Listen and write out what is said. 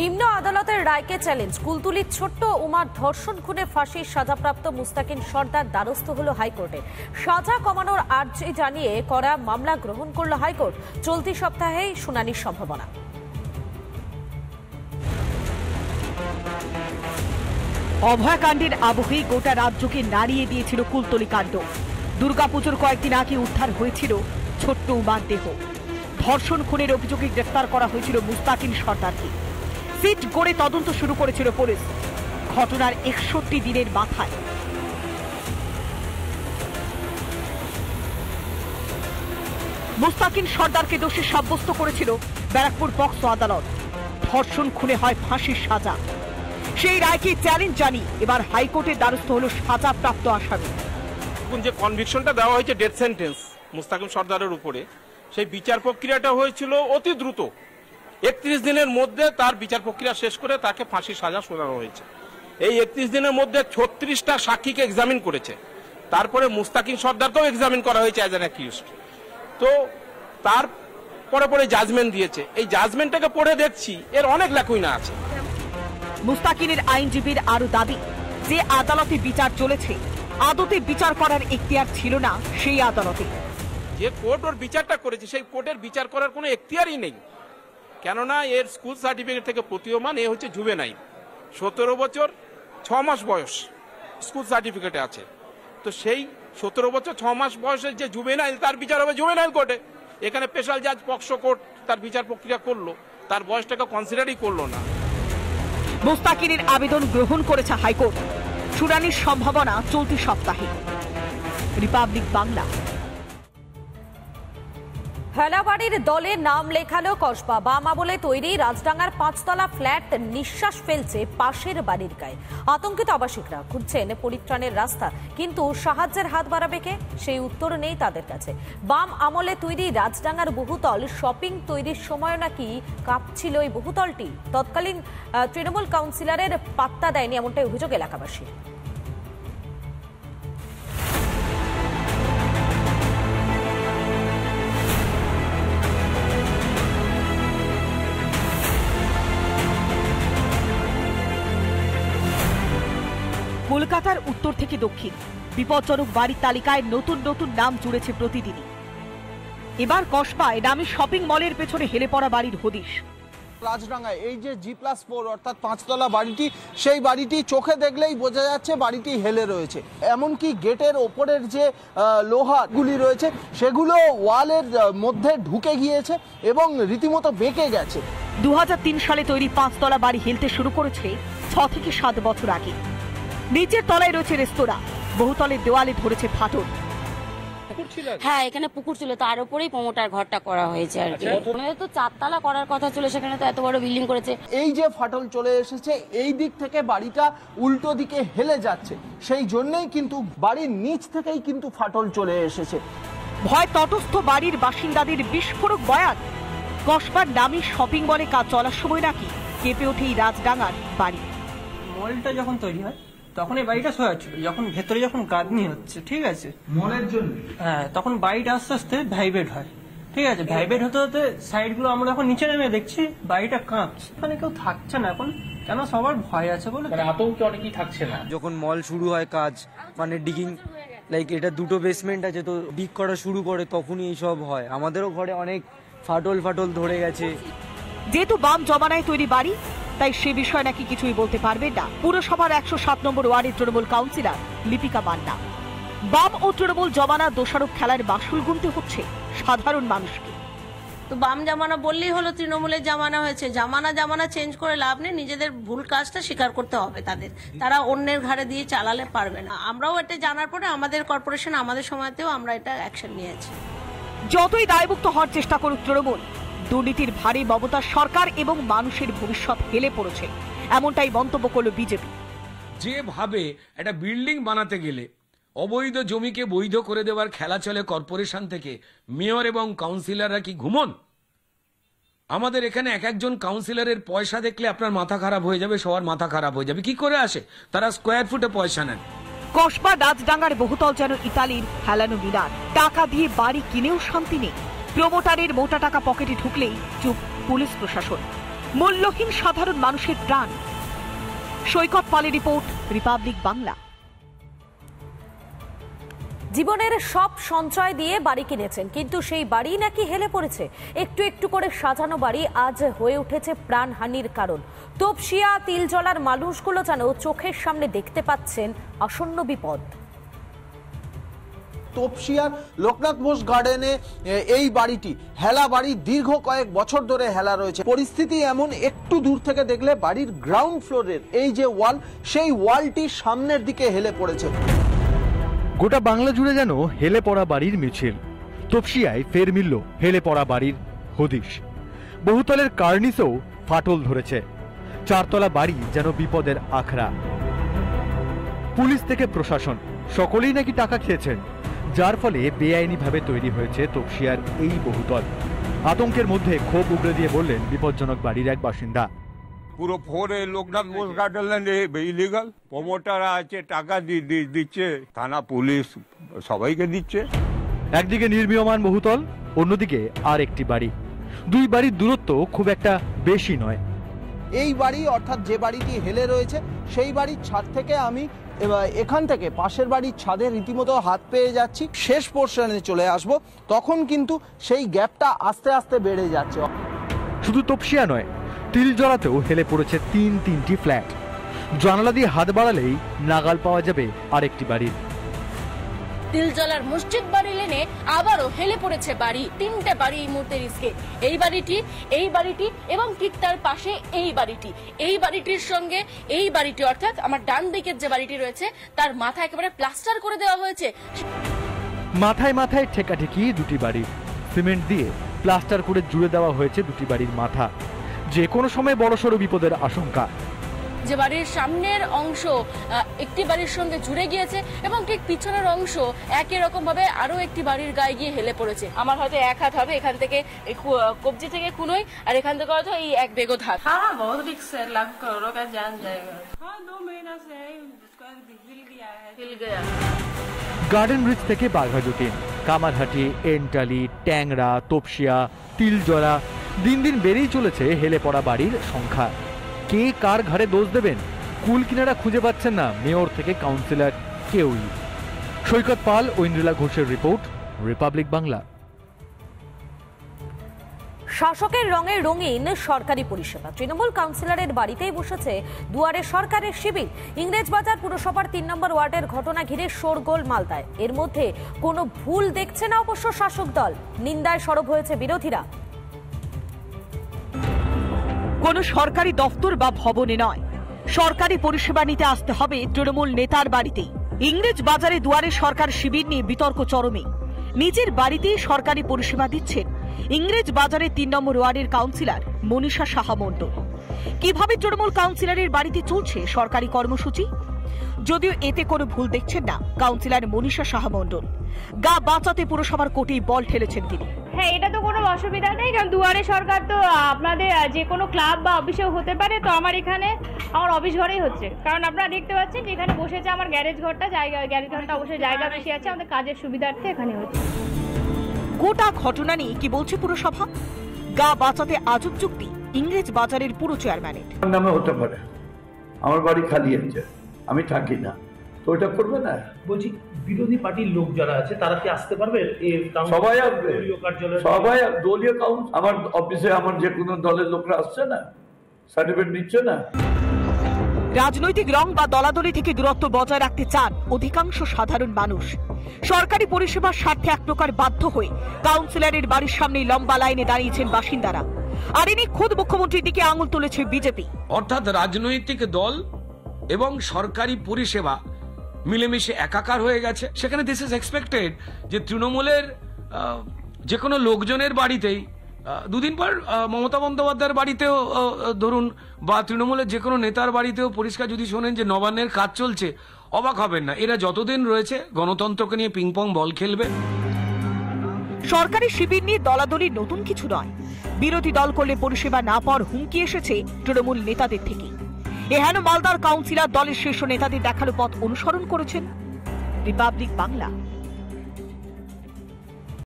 নিম্ন আদালতের রায়কে চ্যালেঞ্জ কুলতলির ছোট্ট উমার ধর্ষণ খুনে ফাঁসির সাজাপ্রাপ্ত মুস্তাকিন সর্দার দ্বারস্থ হল হাইকোর্টে। সাজা কমানোর আর্জি জানিয়ে করা মামলা গ্রহণ করল হাইকোর্ট। চলতি সপ্তাহেই শুনানির সম্ভাবনা। অভয়াকাণ্ডের আবহেই গোটা রাজ্যকে নাড়িয়ে দিয়েছিল কুলতলি কাণ্ড। দুর্গাপুজোর কয়েকদিন আগে উদ্ধার হয়েছিল ছোট্ট উমার দেহ। ধর্ষণ খুনের অভিযোগে গ্রেফতার করা হয়েছিল মুস্তাকিন সর্দারকে। সিট গড়ে তদন্ত শুরু করেছিল পুলিশ। ঘটনার ৬১ দিনের মাথায় মুস্তাকিন সর্দারকে দোষী সাব্যস্ত করেছিল ব্যারাকপুর পক্সো আদালত। ধর্ষণ খুনে হয় ফাঁসির সাজা। সেই রায়কে চ্যালেঞ্জ জানিয়ে এবার হাইকোর্টের দ্বারস্থ হল সাজাপ্রাপ্ত আসামি। যে কনভিকশনটা দেওয়া হয়েছে ডেথ সেন্টেন্স মুস্তাকিন সর্দারের উপরে, সেই বিচার প্রক্রিয়াটা হয়েছিল অতি দ্রুত। ৩১ দিনের মধ্যে তার বিচার প্রক্রিয়া শেষ করে তাকে ফাঁসির সাজা শোনানো হয়েছে। এই ৩১ দিনের মধ্যে ৩৬টা সাক্ষীকে এক্সামিন করেছে। তারপরে মুস্তাকিন সর্দারকেও এক্সামিন করা হয়েছে অ্যাজ অ্যান অ্যাকিউজড। তো তার পরে জাজমেন্ট দিয়েছে। এই জাজমেন্টটাকে পড়ে দেখছি এর অনেক ল্যাকুইনা আছে। মুস্তাকিনের আইনজীবীর আরো দাবি, যে আদালতে বিচার চলেছে আদতে বিচার করার এখতিয়ার ছিল না সেই আদালতে। যে কোর্ট ওর বিচারটা করেছে সেই কোর্টের বিচার করার কোনো এখতিয়ারই নেই, কেননা এর স্কুল সার্টিফিকেট থেকে প্রতীয়মান এ হচ্ছে জুভেনাইল। ১৭ বছর ৬ মাস বয়স স্কুল সার্টিফিকেটে আছে। তো সেই ১৭ বছর ৬ মাস বয়সের যে জুভেনাইল, তার বিচার হবে জুভেনাইল কোর্টে। এখানে স্পেশাল জাজ পক্সো কোর্ট তার বিচার প্রক্রিয়া করলো, তার বয়সটাকে কনসিডারই করলো না। মুস্তাকিনের আবেদন গ্রহণ করেছে হাইকোর্ট। শুনানির সম্ভাবনা চলতি সপ্তাহে। রিপাবলিক বাংলা। হেলাবাড়ির দলে নাম লেখালো কসবা। বাম আমলে তৈরি রাজডাঙ্গার ৫তলা ফ্ল্যাট নিঃশ্বাস ফেলছে পাশের বাড়ির গায়ে। আতঙ্কিত আবাসিকরা খুঁজছেন পরিত্রাণের রাস্তা, কিন্তু সাহায্যের হাত বাড়াবে কে, সেই উত্তর নেই তাদের কাছে। বাম আমলে তৈরি রাজডাঙ্গার বহুতল শপিং তৈরির সময় নাকি কাঁপছিল এই বহুতলটি। তৎকালীন তৃণমূল কাউন্সিলরের পাত্তা দেয়নি, এমনটাই অভিযোগ এলাকাবাসীর। কলকাতার উত্তর থেকে দক্ষিণ বিপজ্জনক বাড়ির তালিকায় নতুন নতুন নাম জুড়েছে প্রতিদিনই। এবার কসবায় নামি শপিং মলের পেছনে হেলে পড়া বাড়ির হদিশ। রাজডাঙ্গায় এই যে G+4 অর্থাৎ ৫তলা বাড়িটি, সেই বাড়িটি চোখে দেখলেই বোঝা যাচ্ছে বাড়িটি হেলে রয়েছে। এমনকি গেটের ওপরের যে লোহাগুলি রয়েছে সেগুলো ওয়ালের মধ্যে ঢুকে গিয়েছে এবং রীতিমতো বেঁকে গেছে। ২০০৩ সালে তৈরি ৫তলা বাড়ি হেলতে শুরু করেছে ৬ থেকে ৭ বছর আগে। নিচের তলায় রয়েছে রেস্তোরাঁ, বহুতলের দেওয়ালে ধরেছে ফাটল। হ্যাঁ, এখানে পুকুর ছিল, তার উপরেই প্রমোটার ঘরটা করা হয়েছে আর কি। তো ৪ তলা করার কথা ছিল, সেখানে তো এত বড় বিল্ডিং করেছে। এই যে ফাটল চলে এসেছে, এই দিক থেকে বাড়িটা উল্টো দিকে হেলে যাচ্ছে, সেই জন্যই কিন্তু বাড়ির নিচ থেকেই কিন্তু ফাটল চলে এসেছে। ভয় তটস্থ বাড়ির বাসিন্দাদের বিস্ফোরক বয়ান। কসবার নামি শপিং মলে কাজ চলার সময় নাকি কেঁপে ওঠে এই রাজডাঙ্গার বাড়ি। মলটা যখন তৈরি হয় তখন এই বাড়িটা শোয়া ছিল, যখন ভেতরে যখন গাঁথনি হচ্ছে, ঠিক আছে, মলের জন্য, হ্যাঁ, তখন বাড়িটা আস্তে আস্তে ভাইব্রেট হয়, ঠিক আছে। ভাইব্রেট হতে হতে সাইডগুলো আমরা এখন নিচে নেমে দেখছি বাড়িটা কাঁপছে। এখানে কেউ থাকছে না এখন, কেন সবার ভয় আছে বলে, আতঙ্কে অনেকেই থাকছে না। যখন মল শুরু হয় কাজ, মানে ডিগিং, লাইক এটা 2টো বেসমেন্ট আছে, তো ডিগ করা শুরু করে তখনই এইসব হয়। আমাদেরও ঘরে অনেক ফাটল ধরে গেছে। যেহেতু বাম জমানায় তৈরি বাড়ি, তাই সে বিষয়ে নাকি কিছুই বলতে পারবেন না পুরসভার ১০৭ নম্বর ওয়ার্ডের তৃণমূল কাউন্সিলর লিপিকা মান্না। বাম ও তৃণমূল জমানা দোষারোপ খেলার মাসুল গুনতে হচ্ছে সাধারণ মানুষকে। তো বাম জামানা বললেই হলো তৃণমূলের জামানা হয়েছে। জামানা চেঞ্জ করে লাভ নেই, নিজেদের ভুল কাজটা স্বীকার করতে হবে তাদের। তারা অন্যের ঘাড়ে দিয়ে চালালে পারবে না। আমরাও এটা জানার পরে আমাদের কর্পোরেশন, আমাদের সময়তেও আমরা এটা অ্যাকশন নিয়েছি। যতই দায়মুক্ত হওয়ার চেষ্টা করুক তৃণমূল, দুর্নীতির ভারী মমতার সরকার এবং মানুষের ভবিষ্যৎ হেলে পড়েছে, এমনটাই মন্তব্য করল বিজেপি। যেভাবে একটা বিল্ডিং বানাতে গেলে অবৈধ জমিকে বৈধ করে দেওয়ার খেলা চলে কর্পোরেশন থেকে, মেয়র এবং কাউন্সিলররা কি ঘুমন? আমাদের এখানে এক একজন কাউন্সিলরের পয়সা দেখলে আপনার মাথা খারাপ হয়ে যাবে, সবার মাথা খারাপ হয়ে যাবে। কি করে আসে? তারা স্কোয়ার ফুটে পয়সা নেন। কসবা রাজডাঙ্গার বহুতল যেন ইতালির হেলানো মিনার। টাকা দিয়ে বাড়ি কিনেও শান্তি নেই। প্রমোটারের মোটা টাকা পকেটে ঢুকলেই চুপ পুলিশ প্রশাসন। মূল্যহীন সাধারণ মানুষের প্রাণ। সৈকত পালের রিপোর্ট, রিপাবলিক বাংলা। জীবনের সব সঞ্চয় দিয়ে বাড়ি কিনেছেন, কিন্তু সেই বাড়ি নাকি হেলে পড়েছে। একটু একটু করে সাজানো বাড়ি আজ হয়ে উঠেছে প্রাণহানির কারণ। তপসিয়া তিলজলার মানুষগুলো যেন চোখের সামনে দেখতে পাচ্ছেন আসন্ন বিপদ। তপসিয়ার লোকনাথ বোস গার্ডেনে এই বাড়িটি হেলা বাড়ি, দীর্ঘ কয়েক বছর ধরে হেলা রয়েছে। পরিস্থিতি এমন, একটু দূর থেকে দেখলে বাড়ির গ্রাউন্ড ফ্লোরের এই যে ওয়াল, সেই ওয়ালটি সামনের দিকে হেলে পড়েছে। গোটা বাংলা জুড়ে যেন হেলে পড়া বাড়ির মিছিল। তপসিয়ায় ফের মিলল হেলে পড়া বাড়ির হদিশ। বহুতলের কার্নিসেও ফাটল ধরেছে। চারতলা বাড়ি যেন বিপদের আখড়া। পুলিশ থেকে প্রশাসন সকলেই নাকি টাকা খেয়েছেন, যার ফলে বেআইনিভাবে তৈরি হয়েছে তপসিয়ার এই বহুতল। আতঙ্কের মধ্যে ক্ষোভ উগড়ে দিয়ে বললেন বিপজ্জনক বাড়ির এক বাসিন্দা। পুরো ফোরে লোকনাথ বোস গার্ডেন ইলিগাল, প্রমোটাররা আছে, টাকা দিচ্ছে, থানা পুলিশ সবাইকে দিচ্ছে। একদিকে নির্মীয়মান বহুতল, অন্যদিকে আর একটি বাড়ি। দুই বাড়ির দূরত্ব খুব একটা বেশি নয়। এই বাড়ি অর্থাৎ যে বাড়িটি হেলে রয়েছে, সেই বাড়ির ছাদ থেকে আমি এখান থেকে পাশের বাড়ির ছাদে রীতিমতো হাত পেয়ে যাচ্ছি। শেষ পোর্শনে চলে আসব, তখন কিন্তু সেই গ্যাপটা আস্তে আস্তে বেড়ে যাচ্ছে। শুধু তপসিয়া নয়, তিলজলাতেও হেলে পড়েছে তিনটি ফ্ল্যাট। জানালা দিয়ে হাত বাড়ালেই নাগাল পাওয়া যাবে আরেকটি বাড়ির। তিলজলার মসজিদ বাড়ি লেনে আবারও হেলে পড়েছে বাড়ি। 3টে বাড়ি এই মুহূর্তে রিস্কে। এই বাড়িটি এবং ঠিক তার পাশে এই বাড়িটির সঙ্গে এই বাড়িটি, অর্থাৎ আমার ডান দিকের যে বাড়িটি রয়েছে তার মাথা একেবারে প্লাস্টার করে দেওয়া হয়েছে। মাথায় মাথায় ঠেকাঠেকি দুটি বাড়ি, সিমেন্ট দিয়ে প্লাস্টার করে জুড়ে দেওয়া হয়েছে দুটি বাড়ির মাথা। যে কোনো সময় বড়সড় বিপদের আশঙ্কা। যে বাড়ির সামনের অংশ একটি বাড়ির সঙ্গে জুড়ে গিয়েছে এবং ঠিক পিছনের অংশ একই রকম ভাবে আরো একটি বাড়ির গায়ে গিয়ে হেলে পড়েছে। আমার হয়তো এক হাত হবে এখান থেকে, কবজি থেকে কুনোই, আর এখান থেকে হয়তো এই এক বেগত হাত। হ্যাঁ, বহুত রিস্ক है, लाख करोड़ों का जान जाएगा। हाँ, 2 महीना से हिल गया। গার্ডেন ব্রিজ থেকে বাঘাযতীন, কামারহাটি, এন্টালি, ট্যাংরা, তপসিয়া, তিলজলা, দিন দিন বেড়েই চলেছে হেলে পড়া বাড়ির সংখ্যা। কে কার ঘাড়ে দোষ দেবেন? কুল কিনারা খুঁজে পাচ্ছেন না মেয়র থেকে কাউন্সিলর কেউই। সৈকত পাল, ঐন্দ্রিলা ঘোষের রিপোর্ট, রিপাবলিক বাংলা। শাসকের রঙে রঙিন সরকারি পরিষেবা। তৃণমূল কাউন্সিলরের বাড়িতেই বসেছে দুয়ারে সরকারের শিবির। ইংরেজবাজার পুরসভার 3 নম্বর ওয়ার্ডের ঘটনা ঘিরে শোরগোল মালদায়। এর মধ্যে কোনো ভুল দেখছে না অবশ্য শাসক দল। নিন্দায় সরব হয়েছে বিরোধীরা। কোনো সরকারি দফতর বা ভবনে নয়, সরকারি পরিষেবা নিতে আসতে হবে তৃণমূল নেতার বাড়িতেই। ইংরেজ বাজারে দুয়ারে সরকার শিবির নিয়ে বিতর্ক চরমে। নিজের বাড়িতেই সরকারি পরিষেবা দিচ্ছেন ইংরেজ বাজারের 3 নম্বর ওয়ার্ডের কাউন্সিলর মনীষা সাহা মণ্ডল। কিভাবে তৃণমূল কাউন্সিলরের বাড়িতে চলছে সরকারি কর্মসূচি? যদিও এতে কোনো ভুল দেখছেন না কাউন্সিলর মনীষা সাহা মণ্ডল। গা বাঁচাতে পুরসভার কোর্টেই বল ঠেলেছেন তিনি। হ্যাঁ, এটা তো কোনো অসুবিধা নেই, কারণ দুয়ারে সরকার তো আপনাদের যে কোনো ক্লাব বা অফিসেও হতে পারে। তো আমার এখানে আমার অফিস ঘরেই হচ্ছে, কারণ আপনারা দেখতে পাচ্ছেন যেখানে বসেছে আমার গ্যারেজ ঘরটা, গ্যারেজ ঘরটা অবশ্যই জায়গা বেশি আছে, আমাদের কাজের সুবিধার্থে এখানে হচ্ছে। গোটা ঘটনা নিয়ে কি বলছে পুরসভা? গা বাঁচাতে আজব যুক্তি ইংরেজ বাজারের পুরো চেয়ারম্যানের। নামে হতে পারে, আমার বাড়ি খালি আছে, আমি থাকি না, তো এটা করবে না। বলছি, বিরোধী পার্টির লোক যারা আছে তারা কি আসতে পারবে? সবাই আসবে, সবাই দলীয় কাউন্সিল। আমার অফিসে আমার যে কোনো দলের লোকরা আসছে না, সার্টিফিকেট নিচ্ছে না। রাজনৈতিক রং বা দলাদলি থেকে দূরত্ব বজায় রাখতে চান অধিকাংশ সাধারণ মানুষ। সরকারি পরিষেবার স্বার্থে এক প্রকার বাধ্য হয়ে কাউন্সিলরের বাড়ির সামনে লম্বা লাইনে দাঁড়িয়েছেন বাসিন্দারা। আর এনে খোদ মুখ্যমন্ত্রীর দিকে আঙুল তুলেছে বিজেপি। অর্থাৎ রাজনৈতিক দল এবং সরকারি পরিষেবা মিলেমিশে একাকার হয়ে গেছে। সেখানে দিস ইজ এক্সপেক্টেড যে তৃণমূলের যে কোনো লোকজনের বাড়িতেই, দুদিন পর মমতা বন্দ্যোপাধ্যায়ের বাড়িতেও ধরুন, বা তৃণমূলের যে কোনো নেতার বাড়িতেও পরিষ্কার যদি শোনেন যে নবান্নের কাজ চলছে, অবাক হবেন না। এরা যতদিন রয়েছে গণতন্ত্রকে নিয়ে পিংপং বল খেলবে। সরকারি শিবির নিয়ে দলাদলি নতুন কিছু নয়। বিরোধী দল করলে পরিষেবা না পাওয়ার হুমকি এসেছে তৃণমূল নেতাদের থেকে। এহেন মালদার কাউন্সিলর দলের শীর্ষ নেতাদের দেখানো পথ অনুসরণ করেছেন। রিপাবলিক বাংলা।